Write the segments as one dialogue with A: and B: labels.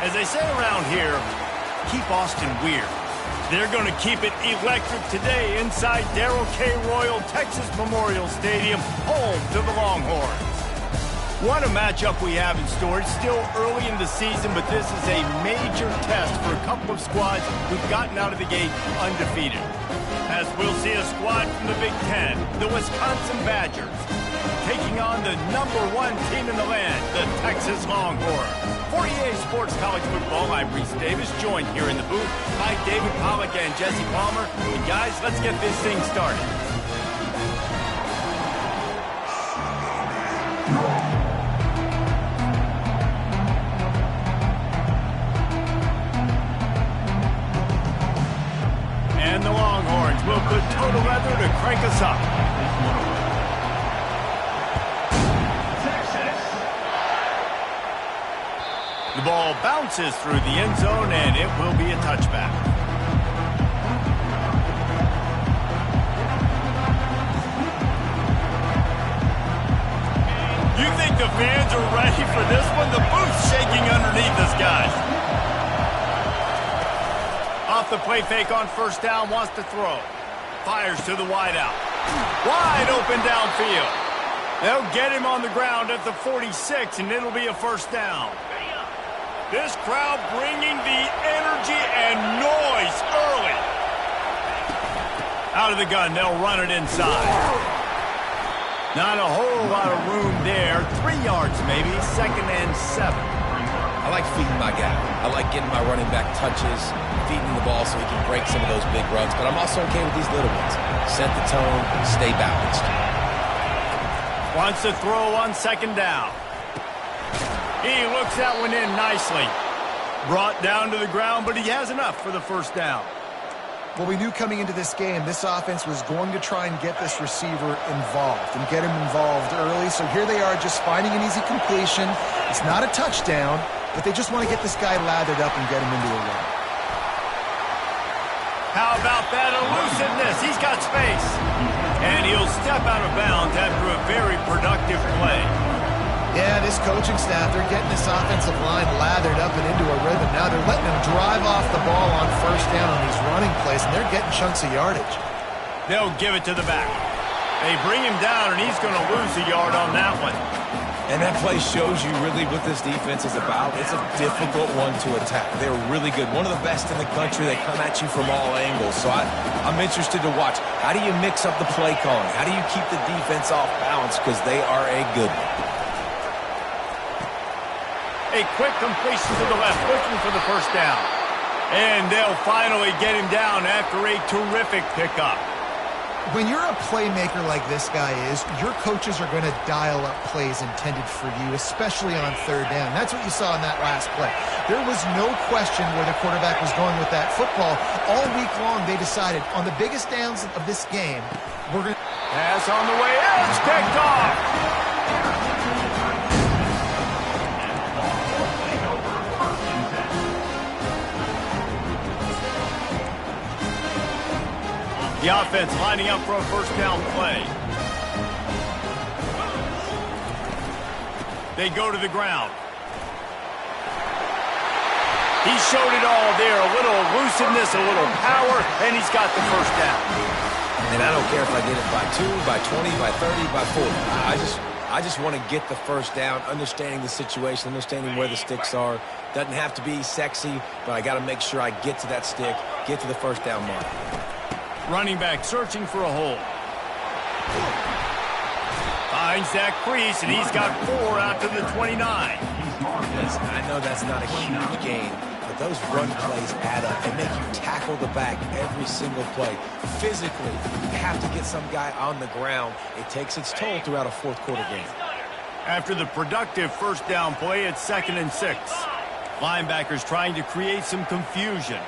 A: As they say around here, keep Austin weird. They're going to keep it electric today inside Darrell K. Royal Texas Memorial Stadium, home to the Longhorns. What a matchup we have in store. It's still early in the season, but this is a major test for a couple of squads who've gotten out of the gate undefeated. As we'll see a squad from the Big Ten, the Wisconsin Badgers, taking on the #1 team in the land, the Texas Longhorns. For EA Sports College Football, I'm Reese Davis, joined here in the booth by David Pollack and Jesse Palmer. And guys, let's get this thing started. And the Longhorns will put total leather to crank us up. The ball bounces through the end zone, and it will be a touchback. You think the fans are ready for this one? The booth's shaking underneath us, guys. Off the play fake on first down, wants to throw. Fires to the wideout. Wide open downfield. They'll get him on the ground at the 46, and it'll be a first down. This crowd bringing the energy and noise early. Out of the gun, they'll run it inside. Not a whole lot of room there. 3 yards maybe, 2nd and 7.
B: I like feeding my guy. I like getting my running back touches, feeding the ball so he can break some of those big runs. But I'm also okay with these little ones. Set the tone, stay balanced.
A: Wants to throw on 2nd down. He looks that one in nicely. Brought down to the ground, but he has enough for the first down.
C: Well, we knew coming into this game, this offense was going to try and get this receiver involved and get him involved early. So here they are just finding an easy completion. It's not a touchdown, but they just want to get this guy lathered up and get him into a run.
A: How about that elusiveness? He's got space. And he'll step out of bounds after a very productive play.
C: Yeah, this coaching staff, they're getting this offensive line lathered up and into a rhythm. Now they're letting them drive off the ball on first down on these running plays, and they're getting chunks of yardage.
A: They'll give it to the back. They bring him down, and he's going to lose a yard on that one.
B: And that play shows you really what this defense is about. It's a difficult one to attack. They're really good. One of the best in the country. They come at you from all angles. So I'm interested to watch. How do you mix up the play calling? How do you keep the defense off balance? Because they are a good one.
A: A quick completion to the left, looking for the first down. And they'll finally get him down after a terrific pickup.
C: When you're a playmaker like this guy is, your coaches are going to dial up plays intended for you, especially on 3rd down. That's what you saw in that last play. There was no question where the quarterback was going with that football. All week long, they decided on the biggest downs of this game, we're going to
A: pass on the way in. It's picked off. The offense lining up for a first down play. They go to the ground. He showed it all there. A little elusiveness, a little power, and he's got the first down.
B: And I don't care if I get it by 2, by 20, by 30, by 40. I just want to get the first down, understanding the situation, understanding where the sticks are. Doesn't have to be sexy, but I got to make sure I get to that stick, get to the first down mark.
A: Running back searching for a hole. Finds that crease, and he's got 4 out to the 29.
B: Listen, I know that's not a huge gain, but those run plays add up. They make you tackle the back every single play. Physically, you have to get some guy on the ground. It takes its toll throughout a fourth-quarter game.
A: After the productive first down play, it's 2nd and 6. Linebackers trying to create some confusion.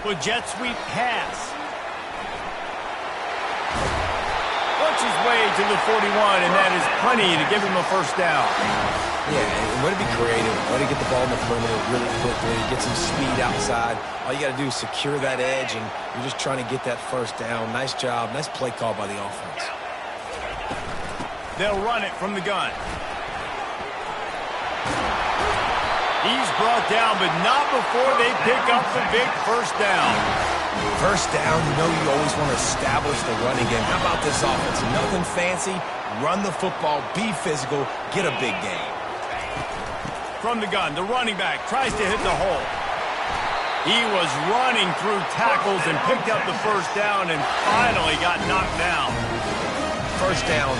A: With jet sweep pass. Works his way to the 41, and that is plenty to give him a first down.
B: Yeah, and way to be creative. Way to get the ball in the perimeter really quickly. Get some speed outside. All you got to do is secure that edge, and you're just trying to get that first down. Nice job. Nice play call by the offense.
A: They'll run it from the gun. He's brought down, but not before they pick up the big first down.
B: First down, you know you always want to establish the running game. How about this offense? Nothing fancy. Run the football, be physical, get a big gain.
A: From the gun, the running back tries to hit the hole. He was running through tackles and picked up the first down and finally got knocked down.
B: First down,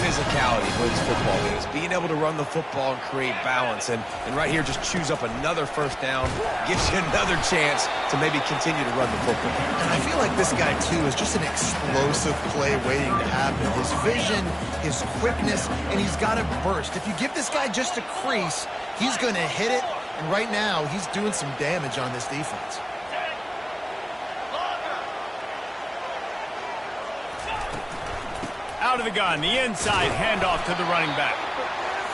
B: physicality wins football games. Being able to run the football and create balance. And right here, just choose up another first down. Gives you another chance to maybe continue to run the football.
C: And I feel like this guy, too, is just an explosive play waiting to happen. His vision, his quickness, and he's got a burst. If you give this guy just a crease, he's going to hit it. And right now, he's doing some damage on this defense.
A: Out of the gun, the inside handoff to the running back.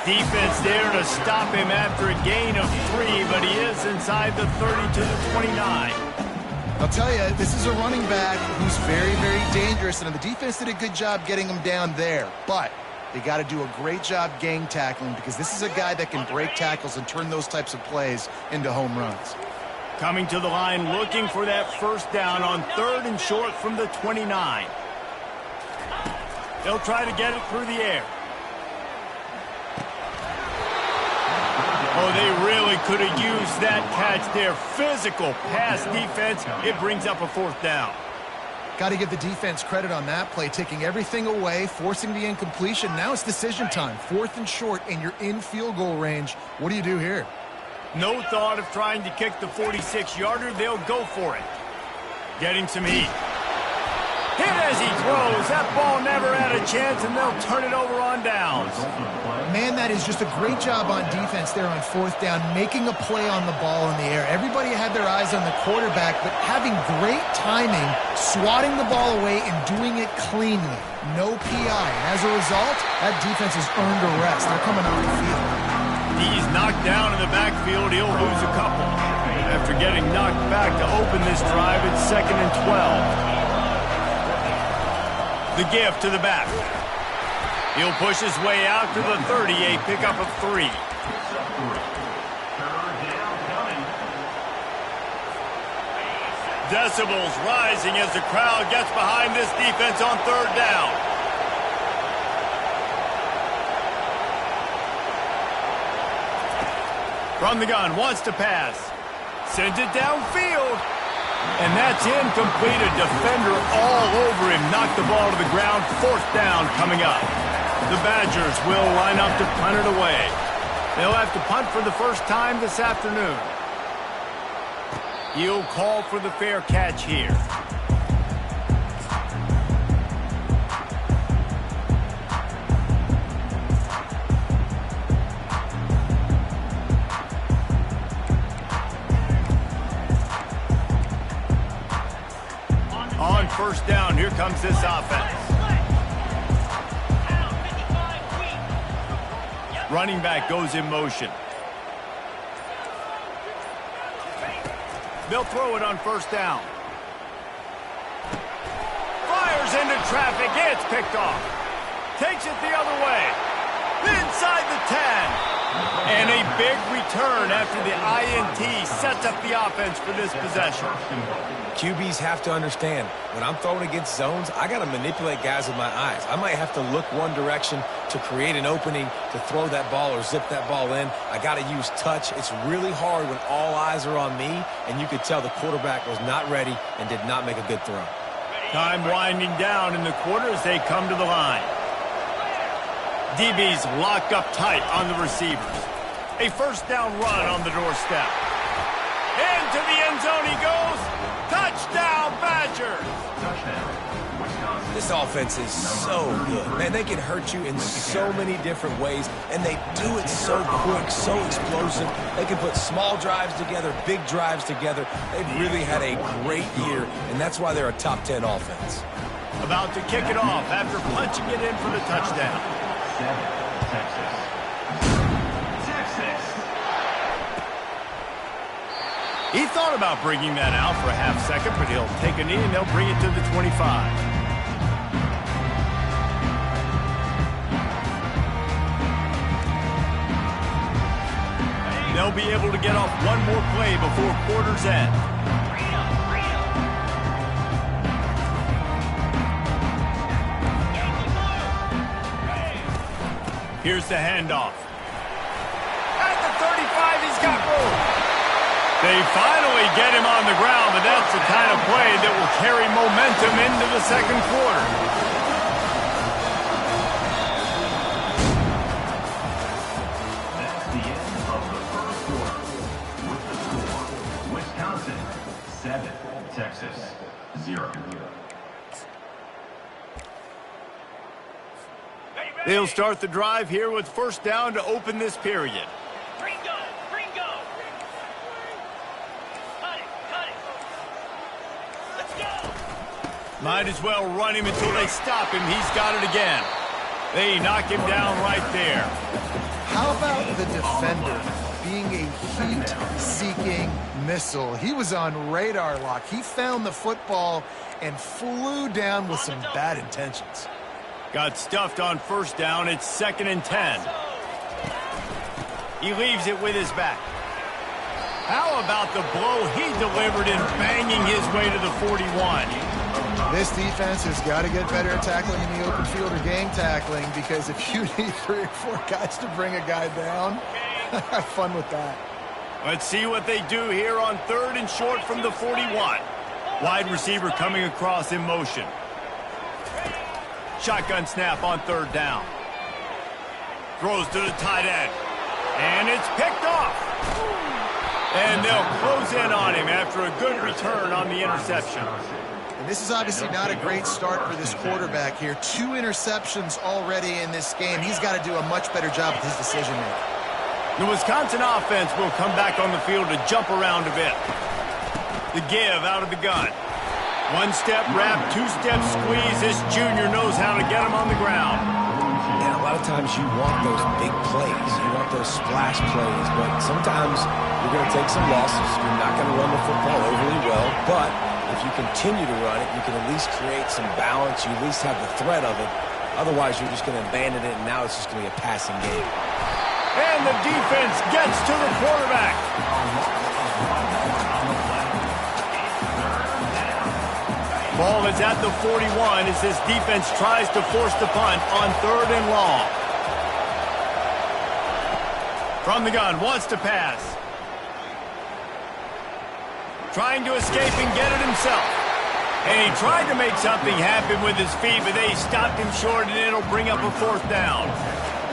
A: Defense there to stop him after a gain of 3, but he is inside the 30 to the 29.
C: I'll tell you, this is a running back who's very, very dangerous, and the defense did a good job getting him down there. But they got to do a great job gang tackling because this is a guy that can break tackles and turn those types of plays into home runs.
A: Coming to the line, looking for that first down on 3rd and short from the 29. They'll try to get it through the air. Oh, they really could have used that catch there. Physical pass defense. It brings up a 4th down.
C: Got to give the defense credit on that play, taking everything away, forcing the incompletion. Now it's decision time. 4th and short, and you're in field goal range. What do you do here?
A: No thought of trying to kick the 46-yarder. They'll go for it. Getting some heat. Hit as he throws. That ball never had a chance, and they'll turn it over on downs.
C: Man, that is just a great job on defense there on 4th down, making a play on the ball in the air. Everybody had their eyes on the quarterback, but having great timing, swatting the ball away, and doing it cleanly. No PI. And as a result, that defense has earned a rest. They're coming off the field.
A: He's knocked down in the backfield. He'll lose a couple. After getting knocked back to open this drive, it's 2nd and 12. The give to the back. He'll push his way out to the 30, a pickup of 3. Decibels rising as the crowd gets behind this defense on 3rd down. From the gun, wants to pass. Sends it downfield. And that's incomplete. A defender all over him. Knocked the ball to the ground. 4th down coming up. The Badgers will line up to punt it away. They'll have to punt for the first time this afternoon. He'll call for the fair catch here. On 1st down, here comes this offense. Running back goes in motion. They'll throw it on 1st down. Fires into traffic. It's picked off. Takes it the other way. Inside the 10. And a big return after the INT sets up the offense for this possession.
B: QBs have to understand, when I'm throwing against zones, I got to manipulate guys with my eyes. I might have to look one direction to create an opening to throw that ball or zip that ball in. I got to use touch. It's really hard when all eyes are on me, and you could tell the quarterback was not ready and did not make a good throw.
A: Time winding down in the quarter as they come to the line. DBs lock up tight on the receivers. A 1st down run on the doorstep. Into the end zone he goes. Touchdown, Badgers!
B: This offense is so good. Man, they can hurt you in so many different ways, and they do it so quick, so explosive. They can put small drives together, big drives together. They've really had a great year, and that's why they're a top 10 offense.
A: About to kick it off after punching it in for the touchdown.
D: Texas.
A: He thought about bringing that out for a half second, but he'll take a knee and they'll bring it to the 25. They'll be able to get off one more play before quarter's end. Here's the handoff. At the 35, he's got room. They finally get him on the ground, but that's the kind of play that will carry momentum into the second quarter.
D: That's the end of the first quarter. With the score, Wisconsin 7, Texas 0.
A: They'll start the drive here with first down to open this period.
E: Gringo! Cut it! Let's go!
A: Might as well run him until they stop him. He's got it again. They knock him down right there.
C: How about the defender being a heat-seeking missile? He was on radar lock. He found the football and flew down with some bad intentions.
A: Got stuffed on first down. It's 2nd and 10. He leaves it with his back. How about the blow he delivered in banging his way to the 41?
C: This defense has got to get better at tackling in the open field or gang tackling, because if you need 3 or 4 guys to bring a guy down, have fun with that.
A: Let's see what they do here on 3rd and short from the 41. Wide receiver coming across in motion. Shotgun snap on 3rd down. Throws to the tight end. And it's picked off. And they'll close in on him after a good return on the interception.
C: And this is obviously not a great start for this quarterback here. 2 interceptions already in this game. He's got to do a much better job with his decision-making.
A: The Wisconsin offense will come back on the field to jump around a bit. The give out of the gun. 1-step wrap, 2-step squeeze. This junior knows how to get him on the ground.
B: And a lot of times you want those big plays. You want those splash plays. But sometimes you're going to take some losses. You're not going to run the football overly well. But if you continue to run it, you can at least create some balance. You at least have the threat of it. Otherwise, you're just going to abandon it, and now it's just going to be a passing game.
A: And the defense gets to the quarterback. Ball is at the 41 as this defense tries to force the punt on 3rd and long. From the gun, wants to pass. Trying to escape and get it himself. And he tried to make something happen with his feet, but they stopped him short, and it'll bring up a 4th down.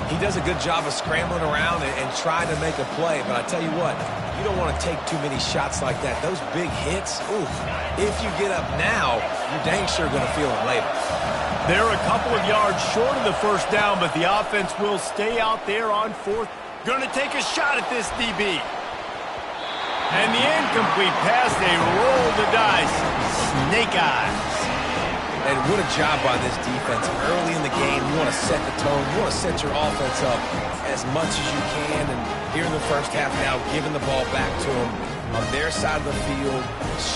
B: He does a good job of scrambling around and trying to make a play, but I tell you what, you don't want to take too many shots like that. Those big hits, oof, if you get up now, you're dang sure going to feel it later.
A: They're a couple of yards short of the first down, but the offense will stay out there on 4th. Going to take a shot at this DB. And the incomplete pass, they roll the dice. Snake eyes.
B: And what a job by this defense. Early in the game, you want to set the tone. You want to set your offense up as much as you can. And here in the first half now, giving the ball back to them on their side of the field,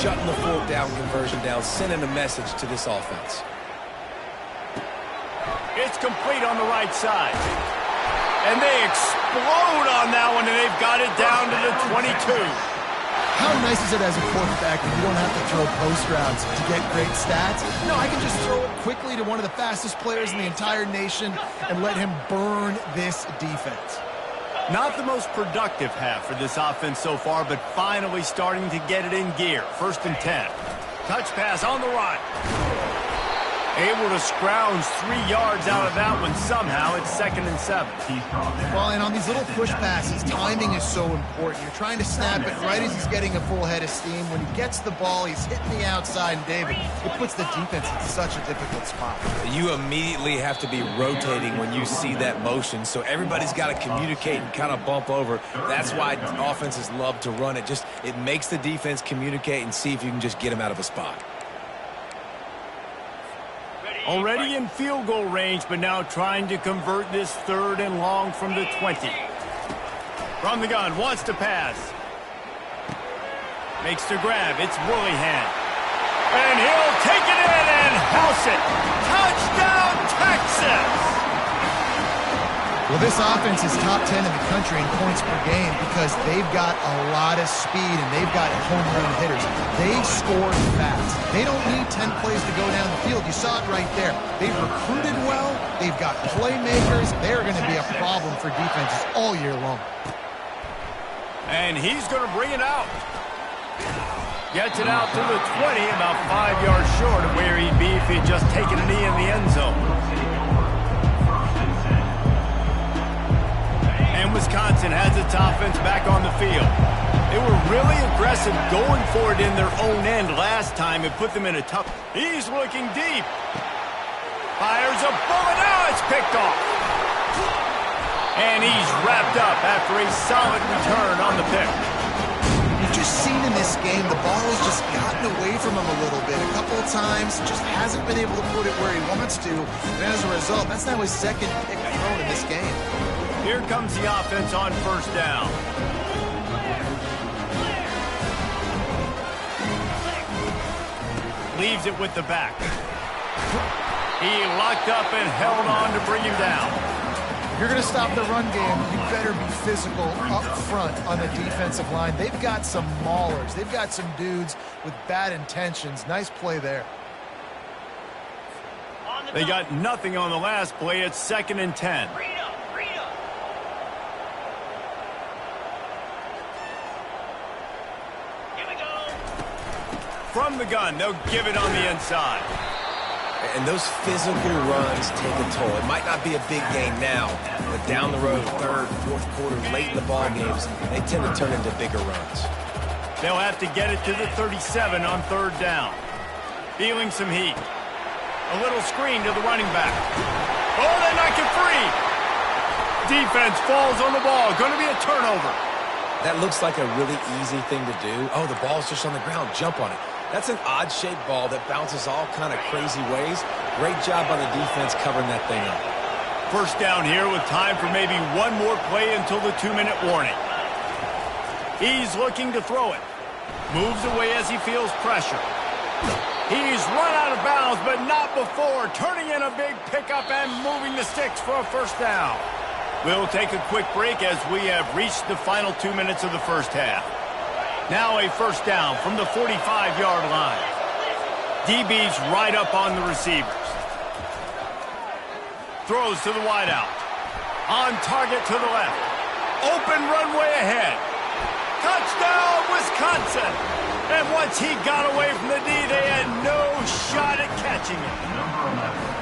B: shutting the 4th down conversion down, sending a message to this offense.
A: It's complete on the right side. And they explode on that one, and they've got it down to the 22.
C: How nice is it as a quarterback when you don't have to throw post routes to get great stats? No, I can just throw it quickly to one of the fastest players in the entire nation and let him burn this defense.
A: Not the most productive half for this offense so far, but finally starting to get it in gear. 1st and 10. Touch pass on the run. Able to scrounge 3 yards out of that one somehow. It's 2nd and 7.
C: Well, and on these little push passes, timing is so important. You're trying to snap it right as he's getting a full head of steam. When he gets the ball, he's hitting the outside, and David, it puts the defense in such a difficult spot.
B: You immediately have to be rotating when you see that motion, so everybody's got to communicate and kind of bump over. That's why offenses love to run it. It makes the defense communicate and see if you can just get them out of a spot.
A: Already in field goal range, but now trying to convert this 3rd and long from the 20. From the gun, wants to pass. Makes the grab. It's Willingham. And he'll take it in and house it. Touchdown, Texas!
C: Well, this offense is top 10 in the country in points per game because they've got a lot of speed and they've got home run hitters. They score fast. They don't need 10 plays to go down the field. You saw it right there. They've recruited well. They've got playmakers. They're going to be a problem for defenses all year long.
A: And he's going to bring it out. Gets it out to the 20, about 5 yards short of where he'd be if he'd just taken a knee in the end zone. And Wisconsin has its offense back on the field. They were really aggressive going for it in their own end last time. It put them in a tough... He's looking deep. Fires a bullet. Now it's picked off. And he's wrapped up after a solid return on the pick.
C: You've just seen in this game, the ball has just gotten away from him a little bit. A couple of times, just hasn't been able to put it where he wants to. And as a result, that's now his second pick thrown in this game.
A: Here comes the offense on first down. Leaves it with the back. He locked up and held on to bring him down.
C: If you're going to stop the run game, you better be physical up front on the defensive line. They've got some maulers. They've got some dudes with bad intentions. Nice play there.
A: They got nothing on the last play. It's 2nd and 10. From the gun, they'll give it on the inside.
B: And those physical runs take a toll. It might not be a big game now, but down the road, third, fourth quarter, late in the ball games, they tend to turn into bigger runs.
A: They'll have to get it to the 37 on third down. Feeling some heat. A little screen to the running back. Oh, they knock it free. Defense falls on the ball. Going to be a turnover.
B: That looks like a really easy thing to do. Oh, the ball's just on the ground. Jump on it. That's an odd-shaped ball that bounces all kind of crazy ways. Great job on the defense covering that thing up.
A: First down here with time for maybe one more play until the 2-minute warning. He's looking to throw it. Moves away as he feels pressure. He's run out of bounds, but not before. Turning in a big pickup and moving the sticks for a first down. We'll take a quick break as we have reached the final 2 minutes of the first half. Now a first down from the 45-yard line. DB's right up on the receivers. Throws to the wideout. On target to the left. Open runway ahead. Touchdown, Wisconsin! And once he got away from the D, they had no shot at catching it.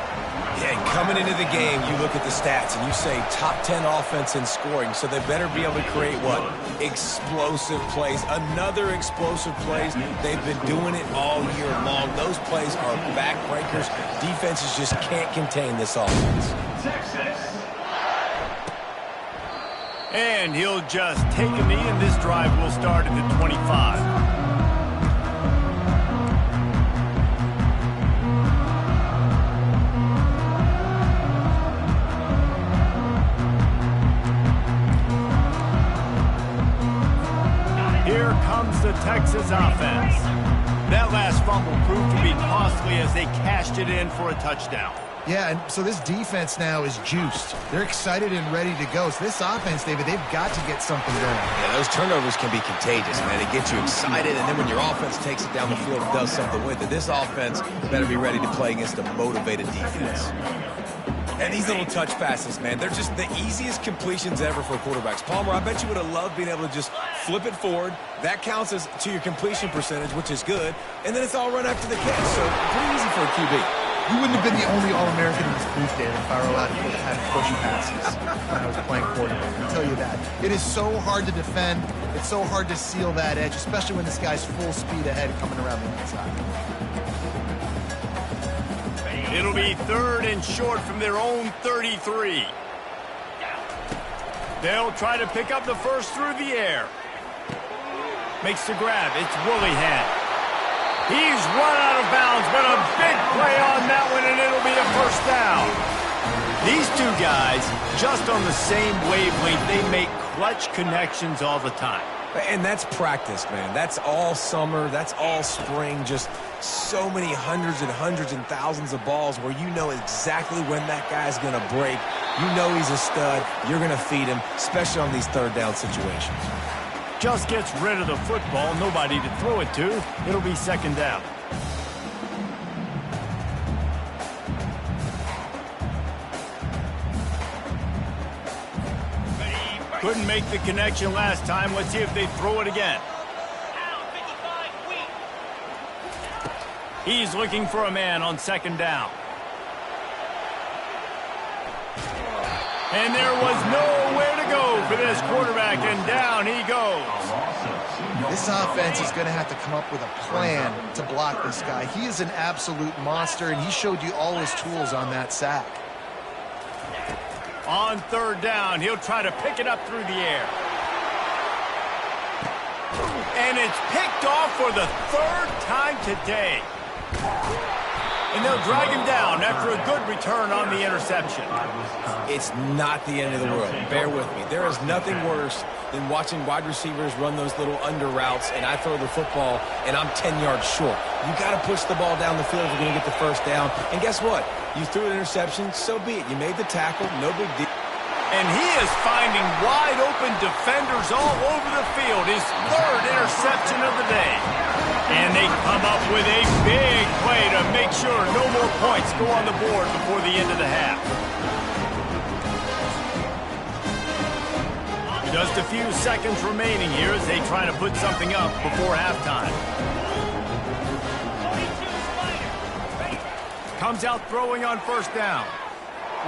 B: Yeah, and coming into the game, you look at the stats and you say top 10 offense in scoring, so they better be able to create what? Explosive plays. Another explosive plays. They've been doing it all year long. Those plays are backbreakers. Defenses just can't contain this offense.
D: Texas.
A: And he'll just take a knee, and this drive will start at the 25. Here comes the Texas offense. That last fumble proved to be costly as they cashed it in for a touchdown.
C: Yeah, and so this defense now is juiced. They're excited and ready to go. So this offense, David, they've got to get something going.
B: Yeah, those turnovers can be contagious, man. It gets you excited, and then when your offense takes it down the field and does something with it, this offense better be ready to play against a motivated defense. And these little touch passes, man, they're just the easiest completions ever for quarterbacks. Palmer, I bet you would have loved being able to just flip it forward. That counts as to your completion percentage, which is good. And then it's all run after the catch, so pretty easy for a QB.
C: You wouldn't have been the only All-American in this booth, David, if I were allowed to have push passes when I was playing quarterback. I'll tell you that. It is so hard to defend. It's so hard to seal that edge, especially when this guy's full speed ahead coming around the inside.
A: It'll be 3rd and short from their own 33. They'll try to pick up the first through the air. Makes the grab. It's Woollyhan. He's run out of bounds, but a big play on that one, and it'll be a first down. These two guys, just on the same wavelength, they make clutch connections all the time.
B: And that's practice, man. That's all summer. That's all spring. Just so many hundreds and thousands of balls where you know exactly when that guy's going to break You know he's a stud. You're going to feed him, especially on these third down situations.
A: Just gets rid of the football, nobody to throw it to. It'll be second down. Couldn't make the connection last time. Let's see if they throw it again. He's looking for a man on second down. And there was nowhere to go for this quarterback, and down he goes.
C: This offense is going to have to come up with a plan to block this guy. He is an absolute monster, and he showed you all his tools on that sack.
A: On third down, he'll try to pick it up through the air. And it's picked off for the third time today. And they'll drag him down after a good return on the interception.
B: It's not the end of the world. Bear with me. There is nothing worse than watching wide receivers run those little under routes, and I throw the football, and I'm 10 yards short. You got to push the ball down the field if you're going to get the first down. And guess what? You threw an interception, so be it. You made the tackle, no big deal.
A: And he is finding wide-open defenders all over the field. His third interception of the day. And they come up with a big play to make sure no more points go on the board before the end of the half. Just a few seconds remaining here as they try to put something up before halftime. Comes out throwing on first down.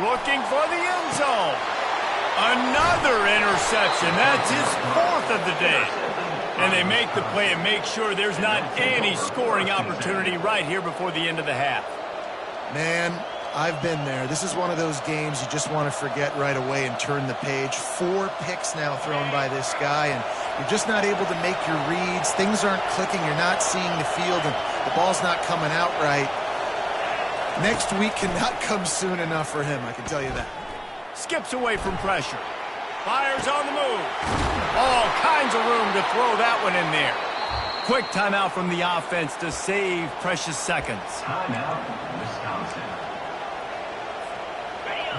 A: Looking for the end zone. Another interception. That's his fourth of the day. And they make the play and make sure there's not any scoring opportunity right here before the end of the half.
C: Man, I've been there. This is one of those games you just want to forget right away and turn the page. 4 picks now thrown by this guy, and you're just not able to make your reads. Things aren't clicking. You're not seeing the field, and the ball's not coming out right. Next week cannot come soon enough for him, I can tell you that.
A: Skips away from pressure. Fires on the move. All kinds of room to throw that one in there. Quick timeout from the offense to save precious seconds.
D: Timeout, Wisconsin.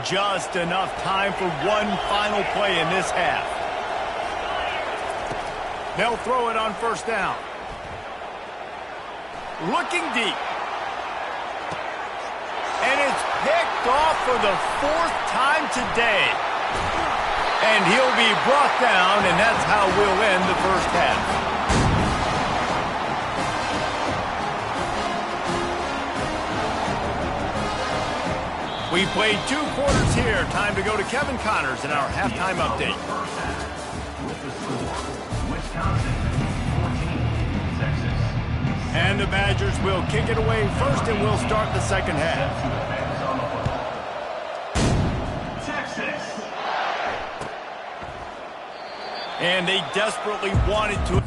A: Just enough time for one final play in this half. They'll throw it on first down. Looking deep. And it's picked off for the 4th time today. And he'll be brought down, and that's how we'll end the first half. We played 2 quarters here. Time to go to Kevin Connors in our halftime update.
D: With the score, Wisconsin 14, Texas.
A: And the Badgers will kick it away first, and we'll start the second half.
D: Texas.
A: And they desperately wanted to.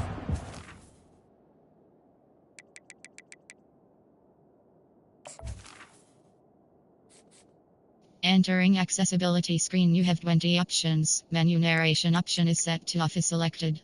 F: Entering accessibility screen, you have 20 options. Menu narration option is set to off is selected.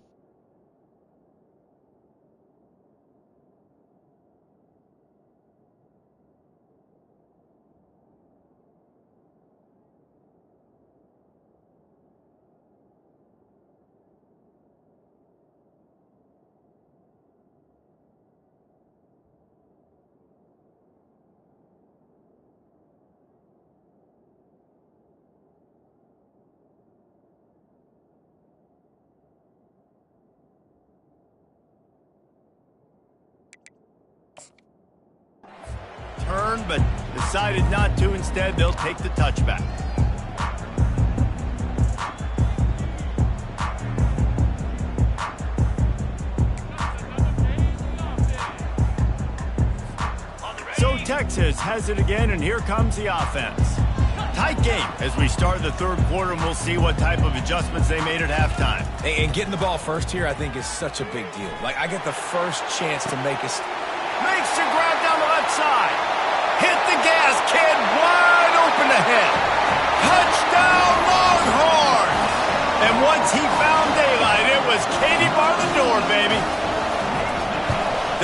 A: Turn, but decided not to. Instead, they'll take the touchback. So Texas has it again, and here comes the offense. Tight game as we start the third quarter, and we'll see what type of adjustments they made at halftime.
B: And getting the ball first here, I think, is such a big deal. Like, I get the first chance to make a...
A: Makes the grab down the left side. Hit the gas, kid. Wide open ahead. Touchdown, Longhorns. And once he found daylight, it was Katie bar the door, baby.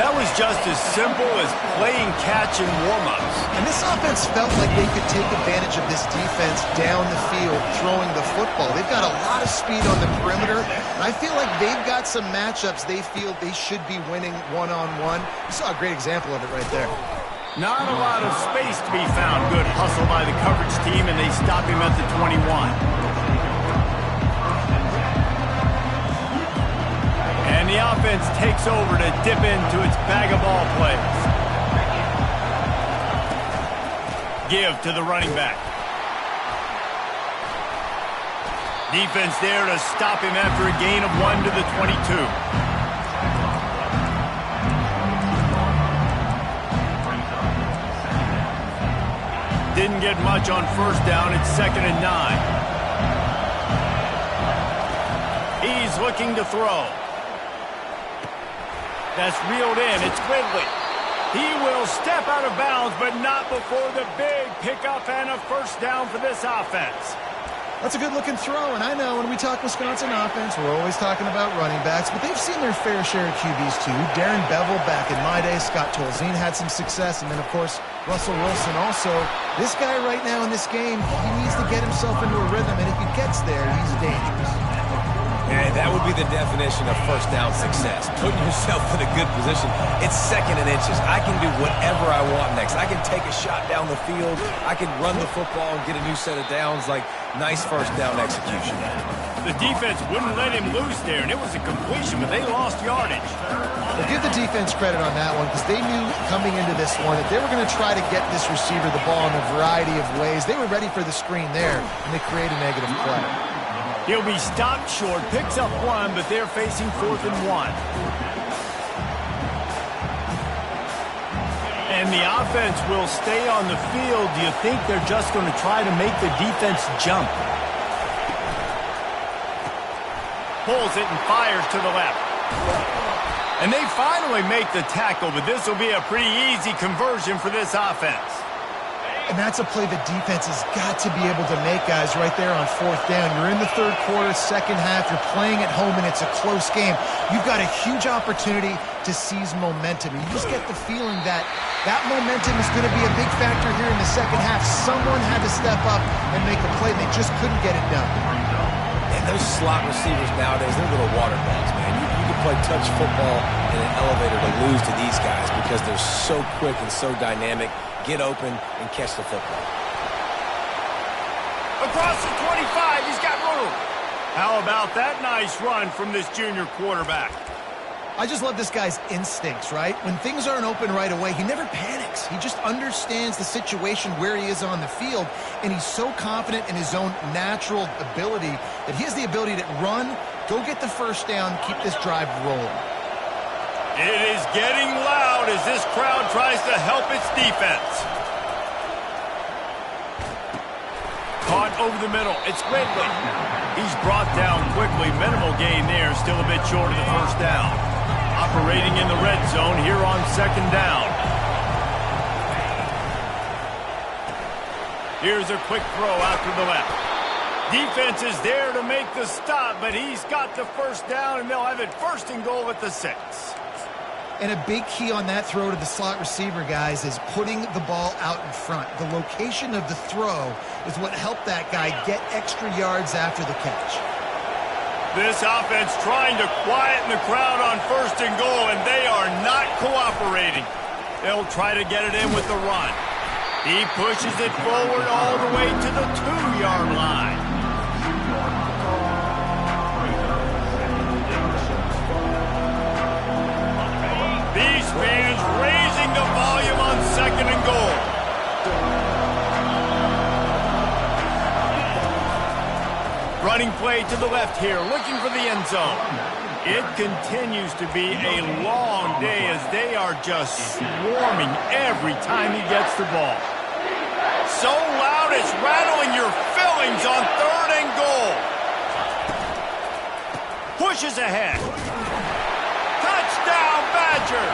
A: That was just as simple as playing catch in warm-ups.
C: And this offense felt like they could take advantage of this defense down the field throwing the football. They've got a lot of speed on the perimeter, and I feel like they've got some matchups they feel they should be winning one-on-one. You saw a great example of it right there.
A: Not a lot of space to be found. Good hustle by the coverage team, and they stop him at the 21. And the offense takes over to dip into its bag of ball plays. Give to the running back. Defense there to stop him after a gain of 1 to the 22. Didn't get much on first down. It's 2nd and 9. He's looking to throw. That's reeled in. It's Ridley. He will step out of bounds, but not before the big pickup and a first down for this offense.
C: That's a good-looking throw, and I know when we talk Wisconsin offense, we're always talking about running backs, but they've seen their fair share of QBs too. Darren Bevel back in my day, Scott Tolzien had some success, and then, of course, Russell Wilson also. This guy right now in this game, he needs to get himself into a rhythm, and if he gets there, he's dangerous.
B: And that would be the definition of first down success. Putting yourself in a good position. It's 2nd and inches. I can do whatever I want next. I can take a shot down the field. I can run the football and get a new set of downs. Like, nice first down execution.
A: The defense wouldn't let him loose there, and it was a completion, but they lost yardage.
C: Well, give the defense credit on that one because they knew coming into this one that they were going to try to get this receiver the ball in a variety of ways. They were ready for the screen there, and they create a negative play.
A: He'll be stopped short, picks up 1, but they're facing 4th and 1. And the offense will stay on the field. Do you think they're just going to try to make the defense jump? Pulls it and fires to the left. And they finally make the tackle, but this will be a pretty easy conversion for this offense.
C: And that's a play the defense has got to be able to make, guys, right there on 4th down. You're in the 3rd quarter, 2nd half. You're playing at home, and it's a close game. You've got a huge opportunity to seize momentum. You just get the feeling that that momentum is going to be a big factor here in the 2nd half. Someone had to step up and make a play. They just couldn't get it done.
B: And those slot receivers nowadays, they're little water balls, man. You can play touch football in an elevator to lose to these guys because they're so quick and so dynamic. Get open and catch the football.
A: Across the 25, he's got room. How about that nice run from this junior quarterback?
C: I just love this guy's instincts, right? When things aren't open right away, he never panics. He just understands the situation where he is on the field, and he's so confident in his own natural ability that he has the ability to run, go get the first down, keep this drive rolling.
A: It is getting loud as this crowd tries to help its defense. Caught over the middle. It's Ridley. He's brought down quickly. Minimal gain there. Still a bit short of the first down. Operating in the red zone here on 2nd down. Here's a quick throw out to the left. Defense is there to make the stop, but he's got the first down, and they'll have it 1st and goal at the 6.
C: And a big key on that throw to the slot receiver, guys, is putting the ball out in front. The location of the throw is what helped that guy get extra yards after the catch.
A: This offense trying to quieten the crowd on 1st and goal, and they are not cooperating. They'll try to get it in with the run. He pushes it forward all the way to the 2-yard line. These fans raising the volume on 2nd and goal. Running play to the left here, looking for the end zone. It continues to be a long day as they are just swarming every time he gets the ball. So loud it's rattling your fillings on 3rd and goal. Pushes ahead. Touchdown, Badger!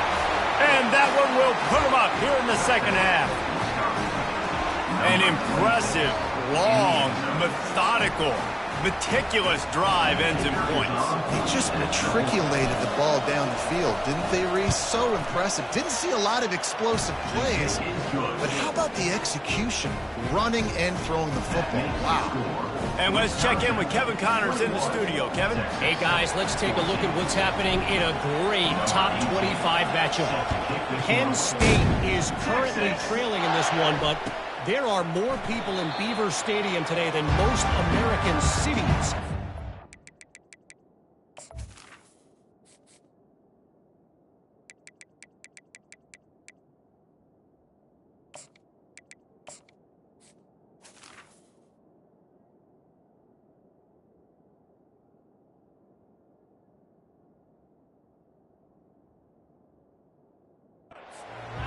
A: And that one will put him up here in the 2nd half. An impressive, long, methodical, meticulous drive ends in points.
C: They just matriculated the ball down the field, didn't they, Reese? So impressive. Didn't see a lot of explosive plays, but how about the execution, running and throwing the football? Wow.
A: And let's check in with Kevin Connors in the studio. Kevin?
G: Hey, guys, let's take a look at what's happening in a great top 25 matchup. Penn State is currently trailing in this one, but there are more people in Beaver Stadium today than most American cities.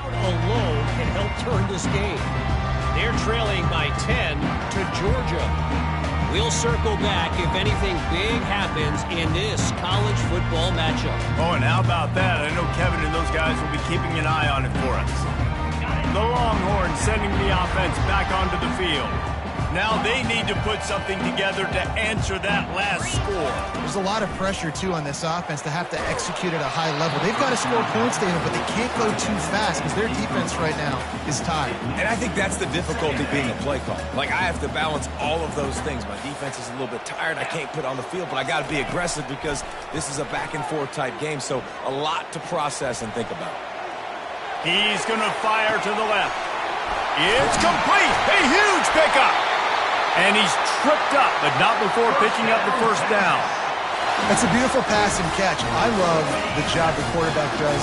G: Alone can help turn this game. They're trailing by 10 to Georgia. We'll circle back if anything big happens in this college football matchup.
A: Oh, and how about that? I know Kevin and those guys will be keeping an eye on it for us. The Longhorns sending the offense back onto the field. Now they need to put something together to answer that last score.
C: There's a lot of pressure, too, on this offense to have to execute at a high level. They've got to score points, David, but they can't go too fast because their defense right now is tired.
B: And I think that's the difficulty being a play call. Like, I have to balance all of those things. My defense is a little bit tired. I can't put on the field, but I got to be aggressive because this is a back-and-forth type game, so a lot to process and think about.
A: He's going to fire to the left. It's complete. A huge pickup. And he's tripped up, but not before picking up the first down.
C: That's a beautiful pass and catch. I love the job the quarterback does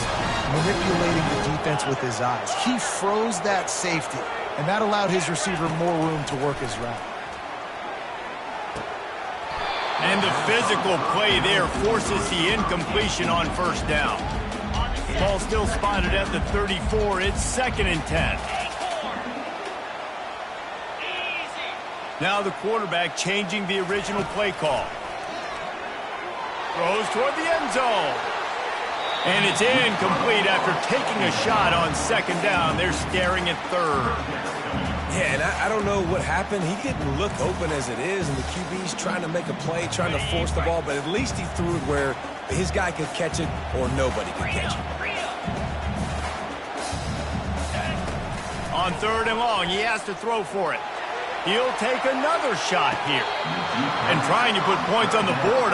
C: manipulating the defense with his eyes. He froze that safety, and that allowed his receiver more room to work his route.
A: And the physical play there forces the incompletion on first down. Ball still spotted at the 34. It's 2nd and 10. Now the quarterback changing the original play call. Throws toward the end zone. And it's incomplete after taking a shot on 2nd down. They're staring at 3rd.
B: Yeah, and I don't know what happened. He didn't look open as it is, and the QB's trying to make a play, trying to force the ball, but at least he threw it where his guy could catch it or nobody could catch it.
A: On 3rd and long, he has to throw for it. He'll take another shot here. And trying to put points on the board.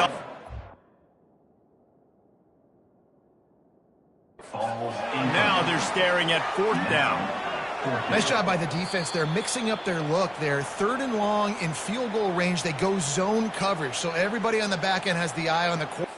A: Now they're staring at 4th down.
C: Nice job by the defense. They're mixing up their look. They're 3rd and long in field goal range. They go zone coverage, so everybody on the back end has the eye on the quarterback.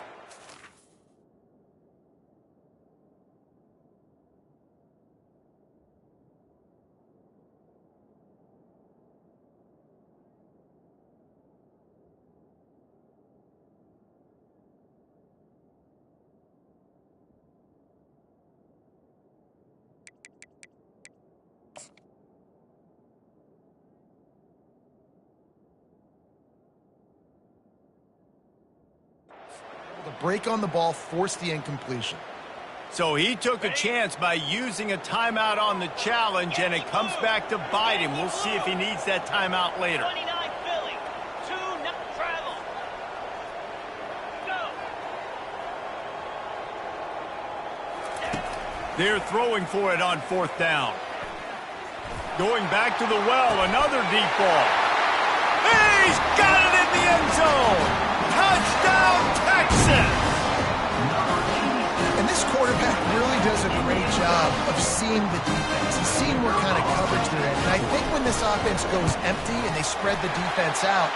C: The break on the ball forced the incompletion.
A: So he took a chance by using a timeout on the challenge, and it comes back to bite him. We'll see if he needs that timeout later.
E: 29 Philly. 2 not travel. Go.
A: They're throwing for it on 4th down. Going back to the well, another deep ball. He's got it in the end zone. Touchdown, Texas!
C: And this quarterback really does a great job of seeing the defense. He's seeing what kind of coverage they're in. And I think when this offense goes empty and they spread the defense out,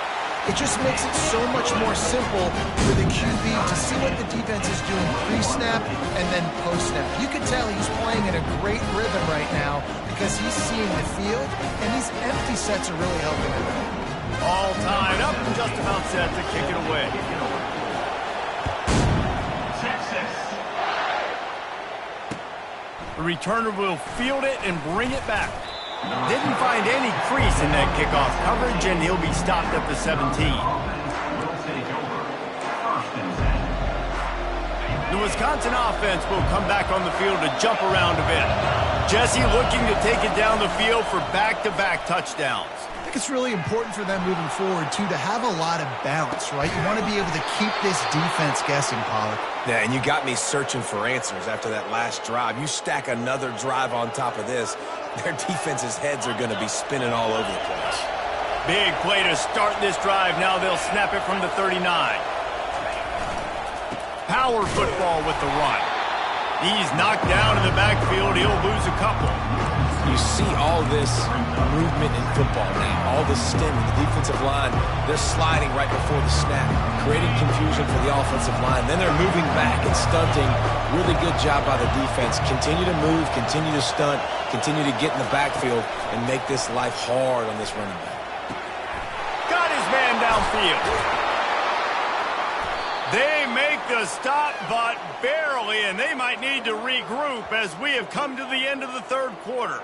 C: it just makes it so much more simple for the QB to see what the defense is doing pre-snap and then post-snap. You can tell he's playing in a great rhythm right now because he's seeing the field, and these empty sets are really helping him out.
A: All tied up and just about set to kick it away. The returner will field it and bring it back. Didn't find any crease in that kickoff coverage, and he'll be stopped at the 17. The Wisconsin offense will come back on the field to jump around a bit. Jesse looking to take it down the field for back-to-back touchdowns.
C: think it's really important for them moving forward, too, to have a lot of balance, right? You want to be able to keep this defense guessing, Pollard.
B: Yeah, and you got me searching for answers after that last drive. You stack another drive on top of this, their defense's heads are going to be spinning all over the place.
A: Big play to start this drive. Now they'll snap it from the 39. Power football with the run. He's knocked down in the backfield. He'll lose a couple.
B: You see all this movement in football now, all the stemming, the defensive line, they're sliding right before the snap, creating confusion for the offensive line. Then they're moving back and stunting. Really good job by the defense. Continue to move, continue to stunt, continue to get in the backfield and make this life hard on this running back.
A: Got his man downfield. They make the stop, but barely, and they might need to regroup as we have come to the end of the third quarter.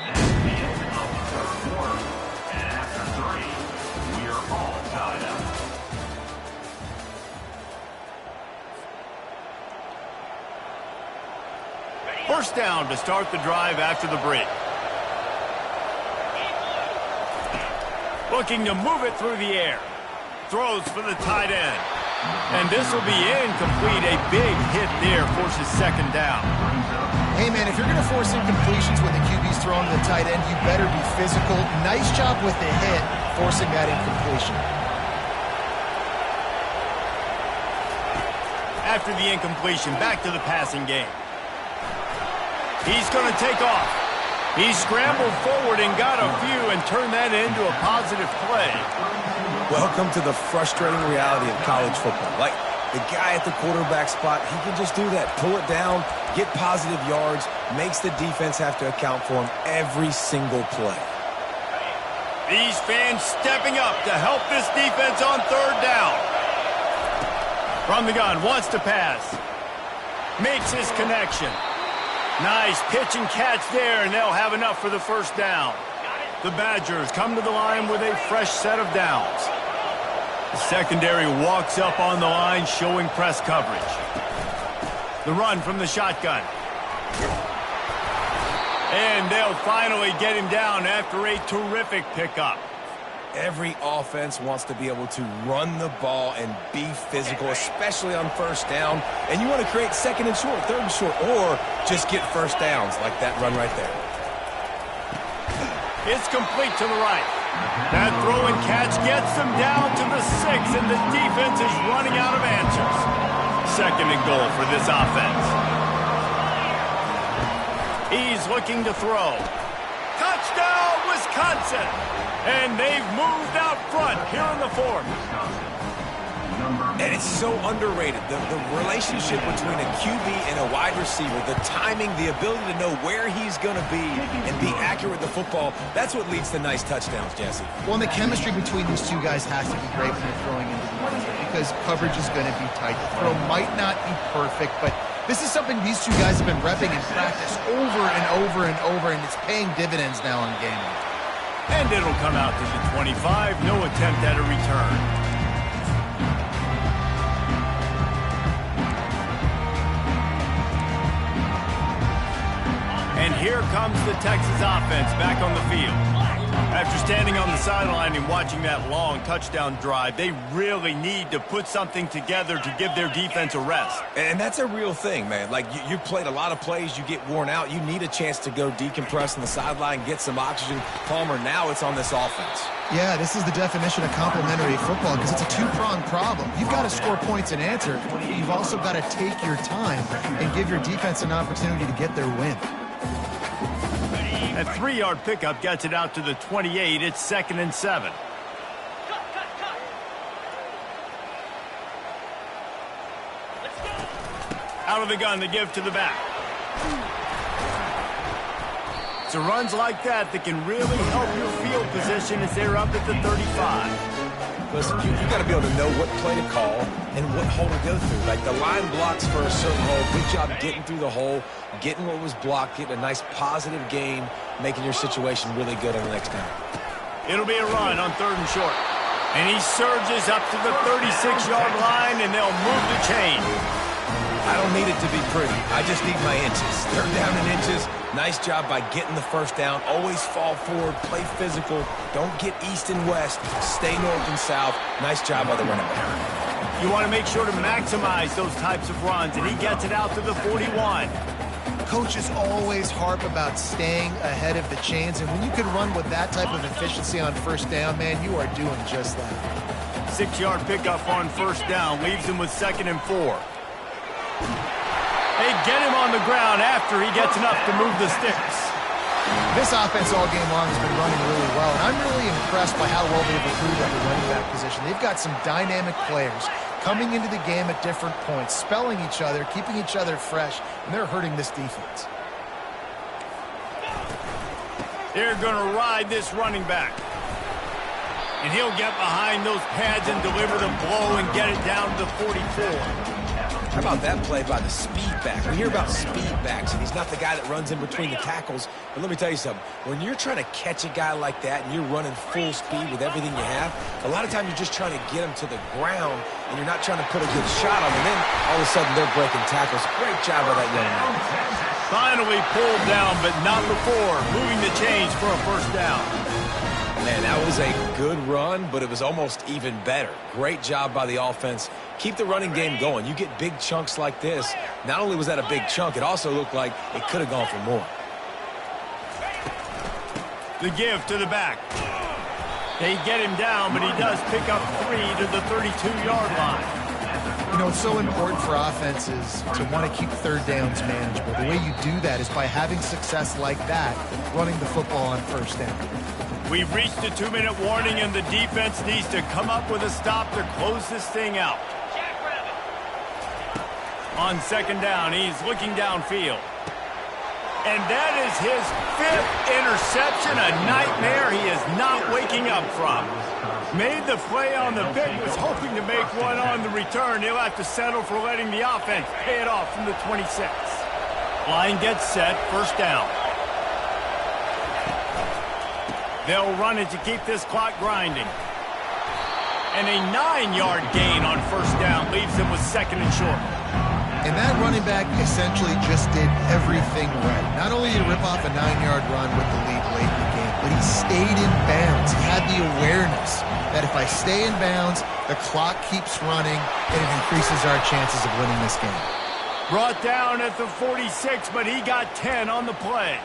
D: That's the end of the third quarter, and after 3, we are all tied up.
A: First down to start the drive after the break. Looking to move it through the air. Throws for the tight end. And this will be incomplete. A big hit there forces second down.
C: Hey, man, if you're going to force incompletions when the QB's throwing to the tight end, you better be physical. Nice job with the hit, forcing that incompletion.
A: After the incompletion, back to the passing game. He's going to take off. He scrambled forward and got a few and turned that into a positive play.
B: Welcome to the frustrating reality of college football. Like, the guy at the quarterback spot, he can just do that. Pull it down, get positive yards, makes the defense have to account for him every single play.
A: These fans stepping up to help this defense on third down. From the gun, wants to pass. Makes his connection. Nice pitch and catch there, and they'll have enough for the first down. The Badgers come to the line with a fresh set of downs. The secondary walks up on the line, showing press coverage. The run from the shotgun. And they'll finally get him down after a terrific pickup.
B: Every offense wants to be able to run the ball and be physical, especially on first down. And you want to create second and short, third and short, or just get first downs like that run right there.
A: It's complete to the right. That throw and catch gets them down to the 6, and the defense is running out of answers. Second and goal for this offense. He's looking to throw. Touchdown, Wisconsin! And they've moved out front here in the fourth.
B: And it's so underrated. The relationship between a QB and a wide receiver, the timing, the ability to know where he's going to be and be accurate with the football, that's what leads to nice touchdowns, Jesse.
C: Well, and the chemistry between these two guys has to be great when they're throwing into the end zone because coverage is going to be tight. The throw might not be perfect, but this is something these two guys have been repping in practice over and over and over, and it's paying dividends now in game.
A: And it'll come out to the 25. No attempt at a return. And here comes the Texas offense back on the field. After standing on the sideline and watching that long touchdown drive, they really need to put something together to give their defense a rest.
B: And that's a real thing, man. Like, you played a lot of plays, you get worn out, you need a chance to go decompress on the sideline, get some oxygen. Palmer, now it's on this offense.
C: Yeah, this is the definition of complementary football because it's a two-pronged problem. You've got to score points and answer. You've also got to take your time and give your defense an opportunity to get their win.
A: That 3-yard pickup gets it out to the 28. It's 2nd and 7. Out of the gun, they give to the back. So runs like that can really help your field position as they're up at the 35.
B: Listen, you got to be able to know what play to call and what hole to go through. Like, the line blocks for a certain hole. Good job getting through the hole, getting what was blocked, getting a nice positive gain, making your situation really good on the next down.
A: It'll be a run on 3rd and short. And he surges up to the 36-yard line, and they'll move the chain.
B: I don't need it to be pretty. I just need my inches. 3rd down and inches. Nice job by getting the first down. Always fall forward, play physical. Don't get east and west. Stay north and south. Nice job by the running back.
A: You want to make sure to maximize those types of runs, and he gets it out to the 41.
C: Coaches always harp about staying ahead of the chains, and when you can run with that type of efficiency on first down, man, you are doing just that.
A: 6-yard pickup on first down leaves him with 2nd and 4. They get him on the ground after he gets enough to move the sticks.
C: This offense all game long has been running really well, and I'm really impressed by how well they've recruited at the running back position. They've got some dynamic players coming into the game at different points, spelling each other, keeping each other fresh, and they're hurting this defense.
A: They're going to ride this running back. And he'll get behind those pads and deliver the blow and get it down to the 44.
B: How about that play by the speed back? We hear about speed backs, and he's not the guy that runs in between the tackles. But let me tell you something. When you're trying to catch a guy like that and you're running full speed with everything you have, a lot of times you're just trying to get him to the ground, and you're not trying to put a good shot on him. And then all of a sudden they're breaking tackles. Great job by that young man.
A: Finally pulled down, but not before moving the chains for a first down.
B: Man, that was a good run, but it was almost even better. Great job by the offense. Keep the running game going. You get big chunks like this. Not only was that a big chunk, it also looked like it could have gone for more.
A: The give to the back. They get him down, but he does pick up 3 to the 32-yard line.
C: You know, it's so important for offenses to want to keep third downs manageable. The way you do that is by having success like that, running the football on first down.
A: We've reached a 2-minute warning, and the defense needs to come up with a stop to close this thing out. On 2nd down, he's looking downfield. And that is his 5th interception, a nightmare he is not waking up from. Made the play on the pick, was hoping to make one on the return. He'll have to settle for letting the offense pay it off from the 26. Line gets set, first down. They'll run it to keep this clock grinding. And a 9-yard gain on first down leaves them with 2nd and short.
C: And that running back essentially just did everything right. Not only did he rip off a 9-yard run with the lead late in the game, but he stayed in bounds. He had the awareness that if I stay in bounds, the clock keeps running, and it increases our chances of winning this game.
A: Brought down at the 46, but he got 10 on the play.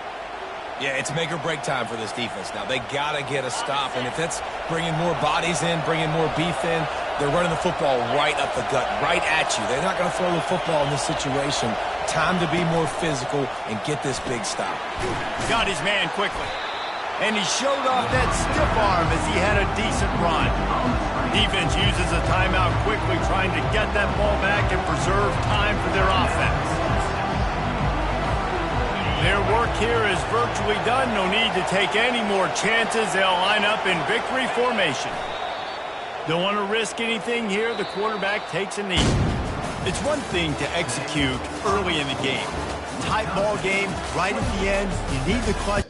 B: Yeah, it's make or break time for this defense now. They got to get a stop, and if that's bringing more bodies in, bringing more beef in, they're running the football right up the gut, right at you. They're not going to throw the football in this situation. Time to be more physical and get this big stop.
A: Got his man quickly. And he showed off that stiff arm as he had a decent run. Defense uses a timeout quickly, trying to get that ball back and preserve time for their offense. Their work here is virtually done. No need to take any more chances. They'll line up in victory formation. Don't want to risk anything here. The quarterback takes a knee. It's one thing to execute early in the game. Tight ball game, right at the end, you need the clutch.